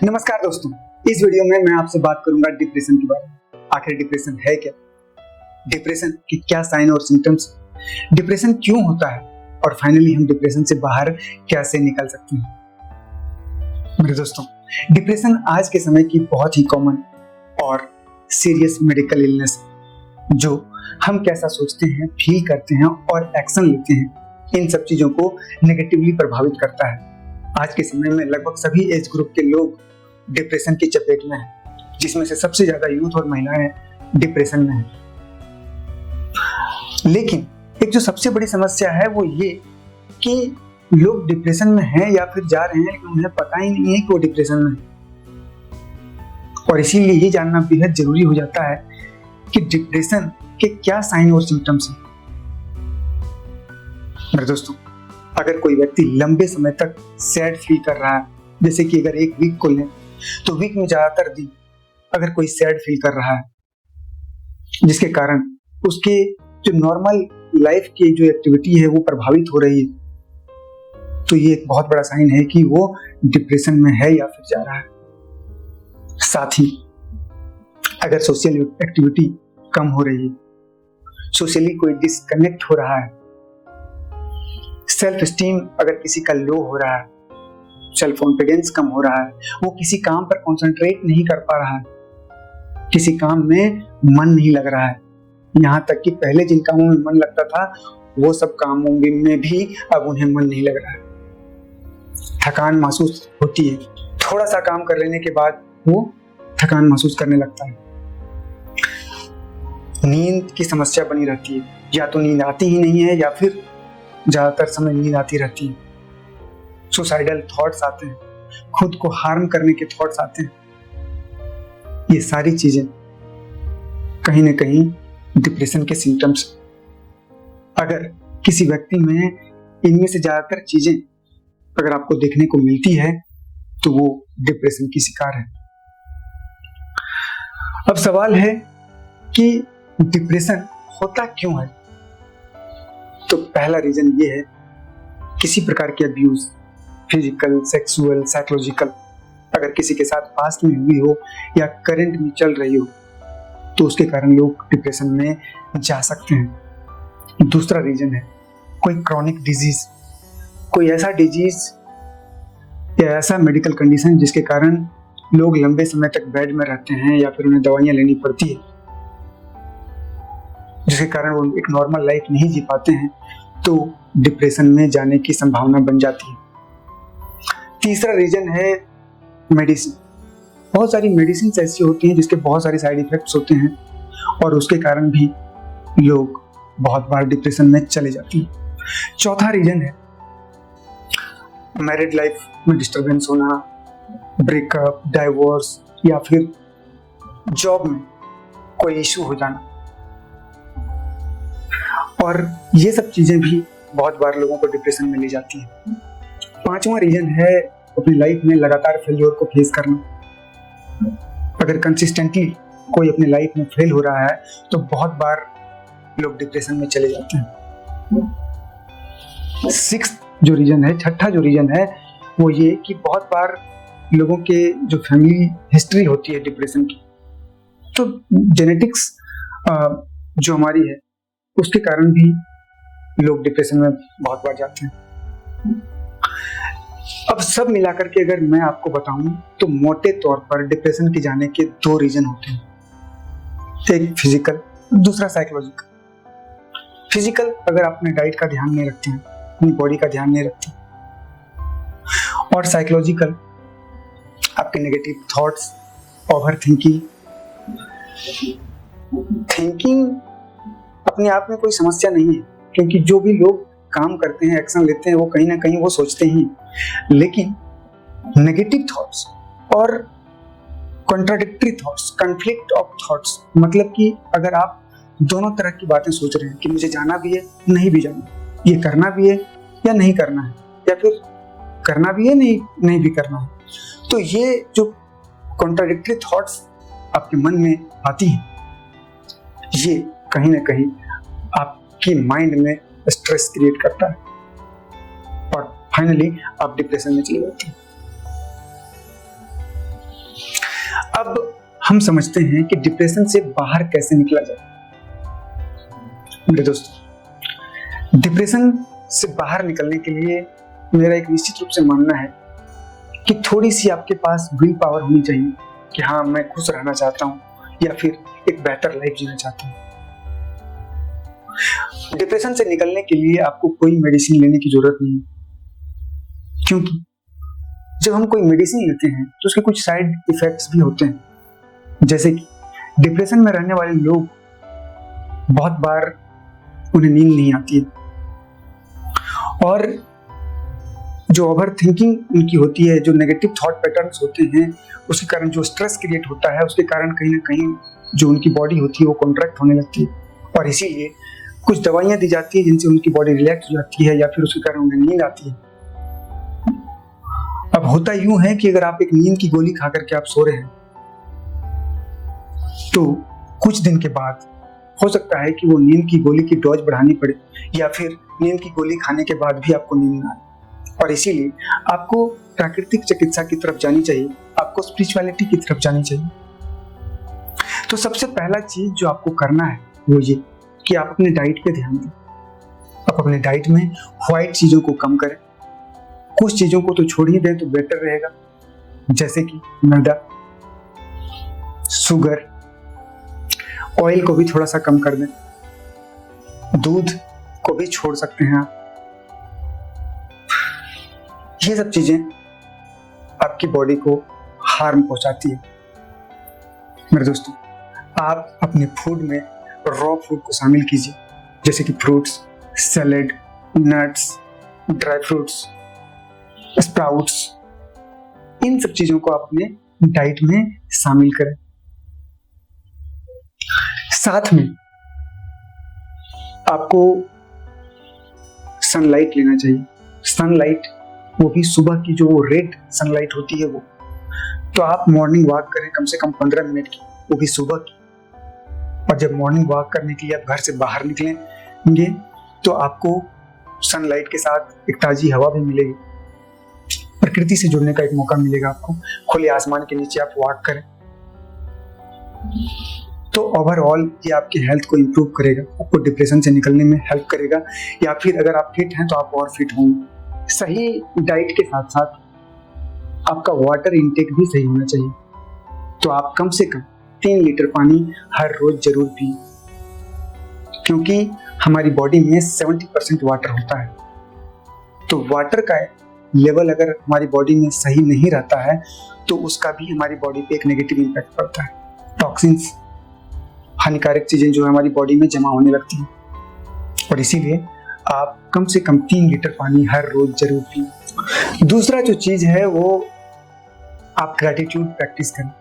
नमस्कार दोस्तों, इस वीडियो में मैं आपसे बात करूंगा डिप्रेशन के बारे में। आखिर डिप्रेशन है क्या? डिप्रेशन के क्या साइन और सिम्टम्स? डिप्रेशन क्यों होता है और फाइनली हम डिप्रेशन से बाहर कैसे निकल सकते हैं? मेरे दोस्तों, डिप्रेशन आज के समय की बहुत ही कॉमन और सीरियस मेडिकल इलनेस जो हम कैसा सोचते हैं, फील करते हैं और एक्शन लेते हैं, इन सब चीजों को नेगेटिवली प्रभावित करता है। आज के समय में लगभग सभी एज ग्रुप के लोग डिप्रेशन की चपेट में हैं, जिसमें से सबसे ज्यादा यूथ और महिलाएं डिप्रेशन में हैं। लेकिन एक जो सबसे बड़ी समस्या है वो ये कि लोग डिप्रेशन में हैं या फिर जा रहे हैं, लेकिन उन्हें पता ही नहीं है कि वो डिप्रेशन में हैं। और इसीलिए ये जानना बेहद जरूरी हो जाता है कि डिप्रेशन के क्या साइन और सिम्टम्स हैं। मेरे दोस्तों, अगर कोई व्यक्ति लंबे समय तक सैड फील कर रहा है, जैसे कि अगर एक वीक को लें तो वीक में ज्यादातर दिन अगर कोई सैड फील कर रहा है, जिसके कारण उसके जो नॉर्मल लाइफ की जो एक्टिविटी है वो प्रभावित हो रही है, तो ये एक बहुत बड़ा साइन है कि वो डिप्रेशन में है या फिर जा रहा है। साथ ही अगर सोशल एक्टिविटी कम हो रही है, सोशली कोई डिस्कनेक्ट हो रहा है, सेल्फ स्टीम अगर किसी का लो हो रहा है, सेल्फ कॉन्फिडेंस कम हो रहा है, वो किसी काम पर कंसंट्रेट नहीं कर पा रहा है, किसी काम में मन नहीं लग रहा है, यहाँ तक कि पहले जिन कामों में मन लगता था वो सब कामों में भी अब उन्हें मन नहीं लग रहा है, थकान महसूस होती है, थोड़ा सा काम कर लेने के बाद वो थकान महसूस करने लगता है, नींद की समस्या बनी रहती है, या तो नींद आती ही नहीं है या फिर ज्यादातर समय नींद आती रहती है, सुसाइडल थॉट्स आते हैं, खुद को हार्म करने के थॉट्स आते हैं। ये सारी चीजें कहीं ना कहीं डिप्रेशन के सिम्टम्स। अगर किसी व्यक्ति में इनमें से ज्यादातर चीजें अगर आपको देखने को मिलती है तो वो डिप्रेशन की शिकार है। अब सवाल है कि डिप्रेशन होता क्यों है? तो पहला रीजन ये है, किसी प्रकार की अब्यूज, फिजिकल, सेक्सुअल, साइकोलॉजिकल, अगर किसी के साथ पास्ट में हुई हो या करंट में चल रही हो तो उसके कारण लोग डिप्रेशन में जा सकते हैं। दूसरा रीजन है कोई क्रॉनिक डिजीज, कोई ऐसा डिजीज या ऐसा मेडिकल कंडीशन जिसके कारण लोग लंबे समय तक बेड में रहते हैं या फिर उन्हें दवाइयां लेनी पड़ती है, जिसके कारण वो एक नॉर्मल लाइफ नहीं जी पाते हैं, तो डिप्रेशन में जाने की संभावना बन जाती है। तीसरा रीजन है मेडिसिन। बहुत सारी मेडिसिन ऐसी होती हैं जिसके बहुत सारे साइड इफेक्ट्स होते हैं और उसके कारण भी लोग बहुत बार डिप्रेशन में चले जाते हैं। चौथा रीजन है मैरिड लाइफ में डिस्टर्बेंस होना, ब्रेकअप, डाइवोर्स या फिर जॉब में कोई इशू हो जाना, और ये सब चीजें भी बहुत बार लोगों को डिप्रेशन में ले जाती है। पांचवा रीजन है अपनी लाइफ में लगातार फेल्योर को फेस करना। अगर कंसिस्टेंटली कोई अपनी लाइफ में फेल हो रहा है तो बहुत बार लोग डिप्रेशन में चले जाते हैं। छठा जो रीजन है वो ये कि बहुत बार लोगों के जो फैमिली हिस्ट्री होती है डिप्रेशन की, तो जेनेटिक्स जो हमारी है उसके कारण भी लोग डिप्रेशन में बहुत बार जाते हैं। अब सब मिलाकर के अगर मैं आपको बताऊं तो मोटे तौर पर डिप्रेशन के जाने के दो रीजन होते हैं, एक फिजिकल, दूसरा साइकोलॉजिकल। फिजिकल, अगर अपने डाइट का ध्यान नहीं रखते हैं, अपनी बॉडी का ध्यान नहीं रखते, और साइकोलॉजिकल आपके नेगेटिव थॉट्स, ओवर थिंकिंग अपने आप में कोई समस्या नहीं है, क्योंकि जो भी लोग काम करते हैं, एक्शन लेते हैं, वो कहीं ना कहीं वो सोचते ही, लेकिन नेगेटिव थॉट्स और contradictory thoughts, conflict of thoughts, मतलब कि अगर आप दोनों तरह की बातें सोच रहे हैं कि मुझे जाना भी है, नहीं भी जाना, ये करना भी है या नहीं करना है, या फिर करना भी है, नहीं भी करना है, तो ये जो कॉन्ट्राडिक्टरी थॉट्स आपके मन में आती हैं, ये कहीं ना कहीं आपकी माइंड में स्ट्रेस क्रिएट करता है और फाइनली आप डिप्रेशन में चले जाते हैं। अब हम समझते हैं कि डिप्रेशन से बाहर कैसे निकला जाए। मेरे दोस्तों, डिप्रेशन से बाहर निकलने के लिए मेरा एक निश्चित रूप से मानना है कि थोड़ी सी आपके पास विल पावर होनी चाहिए कि हाँ, मैं खुश रहना चाहता हूँ या फिर एक बेहतर लाइफ जीना चाहता हूँ। डिप्रेशन से निकलने के लिए आपको कोई मेडिसिन लेने की जरूरत नहीं है, क्योंकि जब हम कोई मेडिसिन लेते हैं तो उसके कुछ साइड इफेक्ट्स भी होते हैं। जैसे कि डिप्रेशन में रहने वाले लोग बहुत बार उन्हें नींद नहीं आती है, और जो ओवर थिंकिंग उनकी होती है, जो नेगेटिव थॉट पैटर्न्स होते हैं, उसके कारण जो स्ट्रेस क्रिएट होता है, उसके कारण कहीं ना कहीं जो उनकी बॉडी होती है वो कॉन्ट्रैक्ट होने लगती है, और इसीलिए कुछ दवाइयां दी जाती है जिनसे उनकी बॉडी रिलैक्स हो जाती है या फिर उसके कारण उन्हें नींद आती है। अब होता यूं है कि अगर आप एक नींद की गोली खा करके आप सो रहे हैं तो कुछ दिन के बाद हो सकता है कि वो नींद की गोली की डोज बढ़ानी पड़े, या फिर नींद की गोली खाने के बाद भी आपको नींद ना आए, और इसीलिए आपको प्राकृतिक चिकित्सा की तरफ जानी चाहिए, आपको स्पिरिचुअलिटी की तरफ जानी चाहिए। तो सबसे पहला चीज जो आपको करना है वो ये कि आप अपने डाइट पे ध्यान दें। आप अपने डाइट में व्हाइट चीजों को कम करें, कुछ चीजों को तो छोड़ ही दें तो बेटर रहेगा, जैसे कि मैदा, शुगर, ऑयल को भी थोड़ा सा कम कर दें, दूध को भी छोड़ सकते हैं आप। ये सब चीजें आपकी बॉडी को हार्म पहुंचाती है। मेरे दोस्तों, आप अपने फूड में रॉ फूड को शामिल कीजिए, जैसे कि fruits, salad, nuts, dry fruits, sprouts, इन सब चीजों को अपने डाइट में शामिल करें। साथ में आपको सनलाइट लेना चाहिए। सनलाइट, वो भी सुबह की जो रेड सनलाइट होती है वो, तो आप मॉर्निंग वॉक करें कम से कम 15 मिनट की, वो भी सुबह की। और जब मॉर्निंग वॉक करने के लिए आप घर से बाहर निकलेंगे तो आपको सनलाइट के साथ एक ताजी हवा भी मिलेगी, प्रकृति से जुड़ने का एक मौका मिलेगा आपको। खुले आसमान के नीचे आप वॉक करें तो ओवरऑल ये आपकी हेल्थ को इम्प्रूव करेगा, आपको डिप्रेशन से निकलने में हेल्प करेगा, या फिर अगर आप फिट हैं तो आप और फिट होंगे। सही डाइट के साथ साथ आपका वाटर इंटेक भी सही होना चाहिए, तो आप कम से कम 3 लीटर पानी हर रोज जरूर पिए, क्योंकि हमारी बॉडी में 70% वाटर होता है। तो वाटर का लेवल अगर हमारी बॉडी में सही नहीं रहता है तो उसका भी हमारी बॉडी पे एक नेगेटिव इम्पैक्ट पड़ता है। टॉक्सिन्स, हानिकारक चीजें जो है हमारी बॉडी में जमा होने लगती हैं, और इसीलिए आप कम से कम 3 लीटर पानी हर रोज जरूर पिए। दूसरा जो चीज है वो आप ग्रैटिट्यूड प्रैक्टिस करें।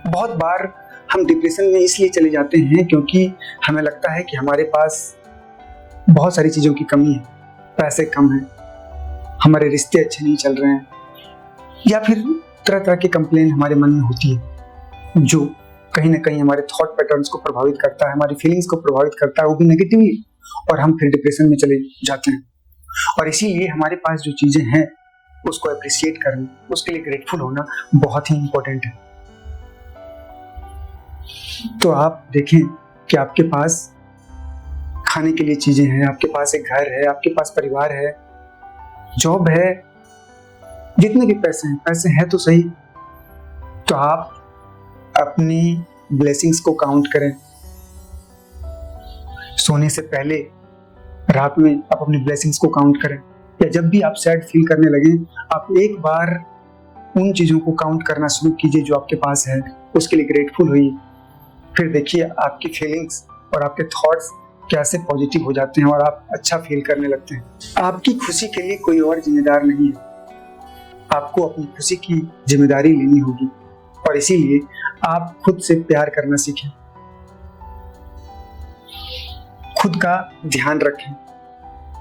बहुत बार हम डिप्रेशन में इसलिए चले जाते हैं क्योंकि हमें लगता है कि हमारे पास बहुत सारी चीजों की कमी है, पैसे कम हैं, हमारे रिश्ते अच्छे नहीं चल रहे हैं, या फिर तरह तरह की कंप्लेन हमारे मन में होती है जो कहीं ना कहीं हमारे थॉट पैटर्न्स को प्रभावित करता है, हमारी फीलिंग्स को प्रभावित करता है, वो भी नेगेटिवली, और हम फिर डिप्रेशन में चले जाते हैं। और इसीलिए हमारे पास जो चीजें हैं उसको अप्रिशिएट करना, उसके लिए ग्रेटफुल होना बहुत ही इंपॉर्टेंट है। तो आप देखें कि आपके पास खाने के लिए चीजें हैं, आपके पास एक घर है, आपके पास परिवार है, जॉब है, जितने भी पैसे हैं तो सही, तो आप अपनी ब्लेसिंग्स को काउंट करें। सोने से पहले रात में आप अपनी ब्लेसिंग्स को काउंट करें, या जब भी आप सैड फील करने लगे आप एक बार उन चीजों को काउंट करना शुरू कीजिए जो आपके पास है, उसके लिए ग्रेटफुल होइए। फिर देखिए आपकी फीलिंग्स और आपके थॉट्स कैसे पॉजिटिव हो जाते हैं और आप अच्छा फील करने लगते हैं। आपकी खुशी के लिए कोई और जिम्मेदार नहीं है, आपको अपनी खुशी की जिम्मेदारी लेनी होगी, और इसीलिए आप खुद से प्यार करना सीखें, खुद का ध्यान रखें,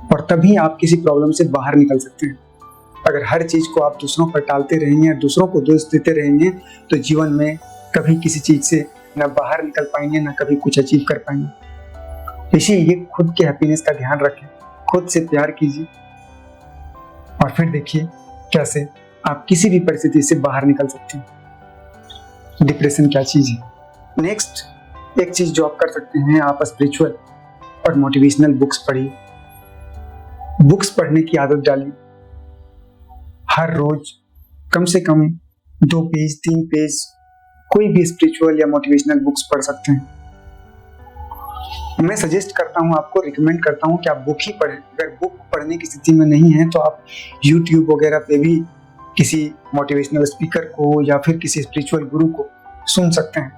और तभी आप किसी प्रॉब्लम से बाहर निकल सकते हैं। अगर हर चीज को आप दूसरों पर टालते रहेंगे, दूसरों को दोष देते रहेंगे, तो जीवन में कभी किसी चीज से ना बाहर निकल पाएंगे, ना कभी कुछ अचीव कर पाएंगे। इसीलिए खुद के हैप्पीनेस का ध्यान रखें, खुद से प्यार कीजिए, और फिर देखिए कैसे आप किसी भी परिस्थिति से बाहर निकल सकते हैं। डिप्रेशन क्या चीज है। नेक्स्ट एक चीज जो आप कर सकते हैं, आप स्पिरिचुअल और मोटिवेशनल बुक्स पढ़िए। बुक्स पढ़ने की आदत डालिए। हर रोज कम से कम 2 पेज 3 पेज कोई भी स्पिरिचुअल या मोटिवेशनल बुक्स पढ़ सकते हैं। मैं सजेस्ट करता हूं, आपको रिकमेंड करता हूं कि आप बुक ही पढ़ें। अगर बुक पढ़ने की स्थिति में नहीं है तो आप YouTube वगैरह पे भी किसी मोटिवेशनल स्पीकर को या फिर किसी स्पिरिचुअल गुरु को सुन सकते हैं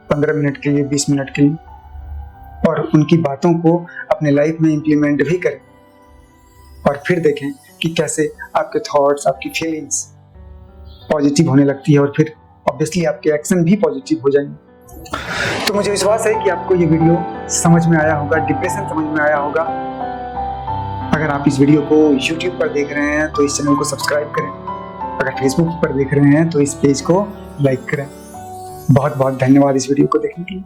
15 मिनट के लिए, 20 मिनट के लिए, और उनकी बातों को अपने लाइफ में इम्प्लीमेंट भी करें और फिर देखें कि कैसे आपके थॉट्स, आपकी फीलिंग्स पॉजिटिव होने लगती है और फिर ऑब्वियसली आपके एक्शन भी पॉजिटिव हो जाएंगे। तो मुझे विश्वास है कि आपको ये वीडियो समझ में आया होगा, डिप्रेशन समझ में आया होगा। अगर आप इस वीडियो को YouTube पर देख रहे हैं तो इस चैनल को सब्सक्राइब करें। अगर Facebook पर देख रहे हैं तो इस पेज को लाइक करें। बहुत बहुत धन्यवाद इस वीडियो को देखने के लिए।